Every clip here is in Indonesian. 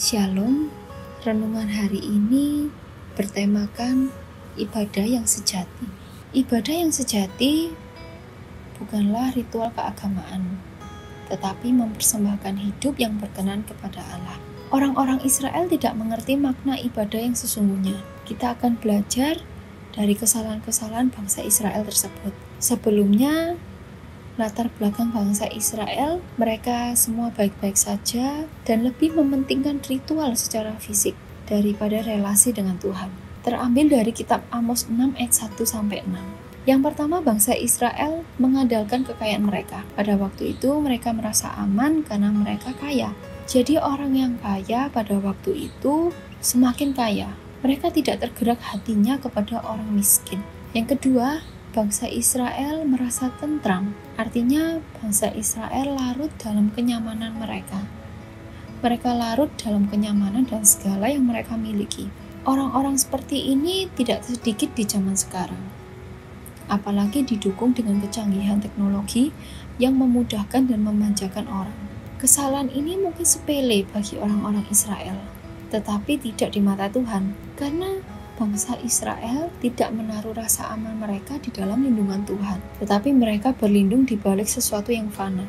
Shalom, renungan hari ini bertemakan ibadah yang sejati. Ibadah yang sejati bukanlah ritual keagamaan, tetapi mempersembahkan hidup yang berkenan kepada Allah. Orang-orang Israel tidak mengerti makna ibadah yang sesungguhnya. Kita akan belajar dari kesalahan-kesalahan bangsa Israel tersebut. Sebelumnya, latar belakang bangsa Israel, mereka semua baik-baik saja dan lebih mementingkan ritual secara fisik daripada relasi dengan Tuhan. Terambil dari kitab Amos 6 ayat 1-6. Yang pertama, bangsa Israel mengandalkan kekayaan mereka. Pada waktu itu mereka merasa aman karena mereka kaya. Jadi orang yang kaya pada waktu itu semakin kaya. Mereka tidak tergerak hatinya kepada orang miskin. Yang kedua, bangsa Israel merasa tentram, artinya bangsa Israel larut dalam kenyamanan mereka. Mereka larut dalam kenyamanan dan segala yang mereka miliki. Orang-orang seperti ini tidak sedikit di zaman sekarang. Apalagi didukung dengan kecanggihan teknologi yang memudahkan dan memanjakan orang. Kesalahan ini mungkin sepele bagi orang-orang Israel, tetapi tidak di mata Tuhan, karena bangsa Israel tidak menaruh rasa aman mereka di dalam lindungan Tuhan, tetapi mereka berlindung di balik sesuatu yang fana,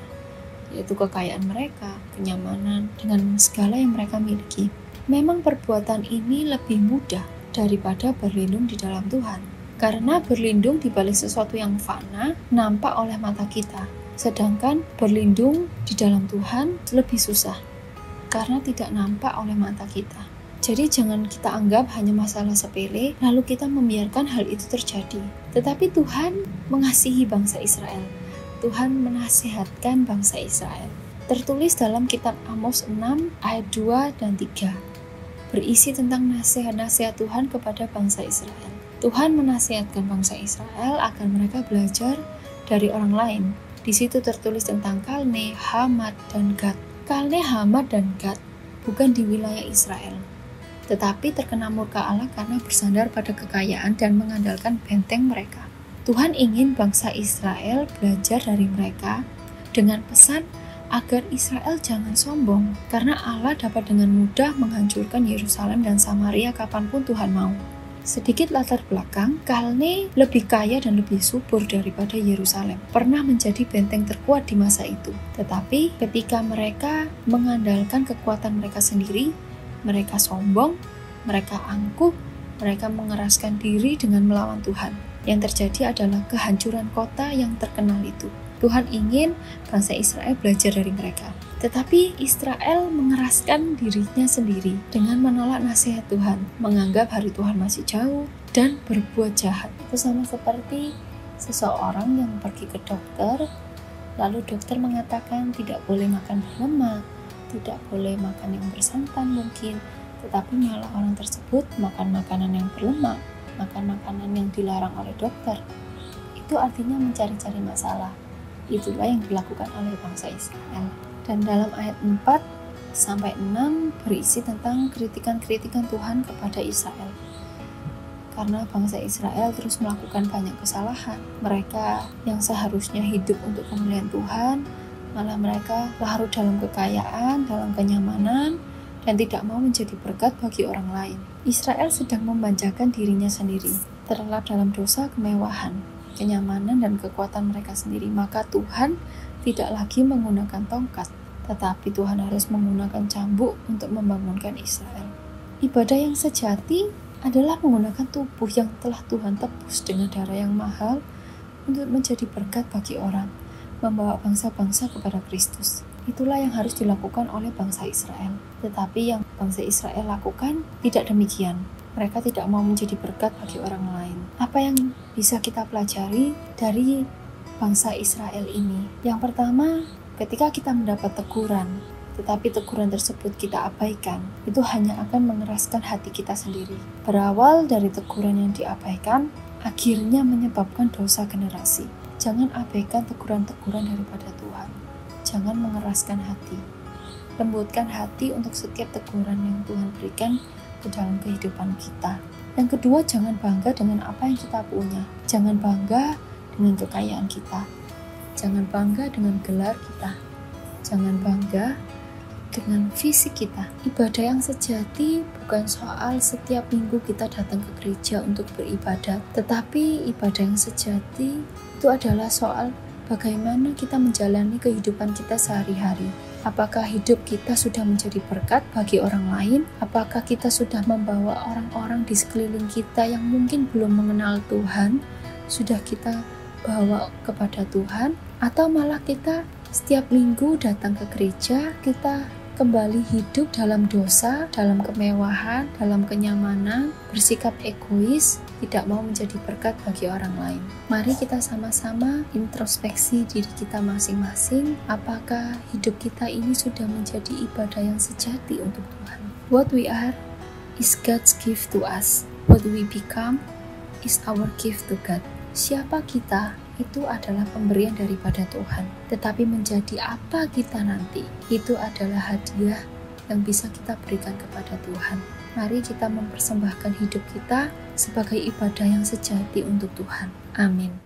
yaitu kekayaan mereka, kenyamanan, dengan segala yang mereka miliki. Memang perbuatan ini lebih mudah daripada berlindung di dalam Tuhan, karena berlindung di balik sesuatu yang fana nampak oleh mata kita, sedangkan berlindung di dalam Tuhan lebih susah, karena tidak nampak oleh mata kita. Jadi jangan kita anggap hanya masalah sepele, lalu kita membiarkan hal itu terjadi. Tetapi Tuhan mengasihi bangsa Israel. Tuhan menasihatkan bangsa Israel. Tertulis dalam kitab Amos 6 ayat 2 dan 3. Berisi tentang nasihat-nasihat Tuhan kepada bangsa Israel. Tuhan menasihatkan bangsa Israel agar mereka belajar dari orang lain. Di situ tertulis tentang Kalne, Hamat, dan Gad. Kalne, Hamat, dan Gad bukan di wilayah Israel, tetapi terkena murka Allah karena bersandar pada kekayaan dan mengandalkan benteng mereka. Tuhan ingin bangsa Israel belajar dari mereka dengan pesan agar Israel jangan sombong, karena Allah dapat dengan mudah menghancurkan Yerusalem dan Samaria kapanpun Tuhan mau. Sedikit latar belakang, Kalne lebih kaya dan lebih subur daripada Yerusalem. Pernah menjadi benteng terkuat di masa itu. Tetapi ketika mereka mengandalkan kekuatan mereka sendiri, mereka sombong, mereka angkuh, mereka mengeraskan diri dengan melawan Tuhan. Yang terjadi adalah kehancuran kota yang terkenal itu. Tuhan ingin bangsa Israel belajar dari mereka. Tetapi Israel mengeraskan dirinya sendiri dengan menolak nasihat Tuhan, menganggap hari Tuhan masih jauh, dan berbuat jahat. Itu sama seperti seseorang yang pergi ke dokter, lalu dokter mengatakan tidak boleh makan berlemak, tidak boleh makan yang bersantan mungkin, tetapi malah orang tersebut makan makanan yang berlemak, makan makanan yang dilarang oleh dokter. Itu artinya mencari-cari masalah. Itulah yang dilakukan oleh bangsa Israel. Dan dalam ayat 4-6 berisi tentang kritikan-kritikan Tuhan kepada Israel. Karena bangsa Israel terus melakukan banyak kesalahan. Mereka yang seharusnya hidup untuk kemuliaan Tuhan, malah mereka larut dalam kekayaan, dalam kenyamanan, dan tidak mau menjadi berkat bagi orang lain. Israel sedang memanjakan dirinya sendiri, terlelap dalam dosa kemewahan, kenyamanan, dan kekuatan mereka sendiri. Maka Tuhan tidak lagi menggunakan tongkat, tetapi Tuhan harus menggunakan cambuk untuk membangunkan Israel. Ibadah yang sejati adalah menggunakan tubuh yang telah Tuhan tebus dengan darah yang mahal untuk menjadi berkat bagi orang, membawa bangsa-bangsa kepada Kristus. Itulah yang harus dilakukan oleh bangsa Israel. Tetapi yang bangsa Israel lakukan tidak demikian. Mereka tidak mau menjadi berkat bagi orang lain. Apa yang bisa kita pelajari dari bangsa Israel ini? Yang pertama, ketika kita mendapat teguran, tetapi teguran tersebut kita abaikan, itu hanya akan mengeraskan hati kita sendiri. Berawal dari teguran yang diabaikan, akhirnya menyebabkan dosa generasi. Jangan abaikan teguran-teguran daripada Tuhan. Jangan mengeraskan hati. Lembutkan hati untuk setiap teguran yang Tuhan berikan ke dalam kehidupan kita. Yang kedua, jangan bangga dengan apa yang kita punya. Jangan bangga dengan kekayaan kita. Jangan bangga dengan gelar kita. Jangan bangga dengan fisik kita. Ibadah yang sejati bukan soal setiap minggu kita datang ke gereja untuk beribadat, tetapi ibadah yang sejati itu adalah soal bagaimana kita menjalani kehidupan kita sehari-hari. Apakah hidup kita sudah menjadi berkat bagi orang lain? Apakah kita sudah membawa orang-orang di sekeliling kita yang mungkin belum mengenal Tuhan, sudah kita bawa kepada Tuhan? Atau malah kita setiap minggu datang ke gereja, kita kembali hidup dalam dosa, dalam kemewahan, dalam kenyamanan, bersikap egois, tidak mau menjadi berkat bagi orang lain. Mari kita sama-sama introspeksi diri kita masing-masing, apakah hidup kita ini sudah menjadi ibadah yang sejati untuk Tuhan. What we are is God's gift to us. What we become is our gift to God. Siapa kita itu adalah pemberian daripada Tuhan, tetapi menjadi apa kita nanti itu adalah hadiah yang bisa kita berikan kepada Tuhan. Mari kita mempersembahkan hidup kita sebagai ibadah yang sejati untuk Tuhan. Amin.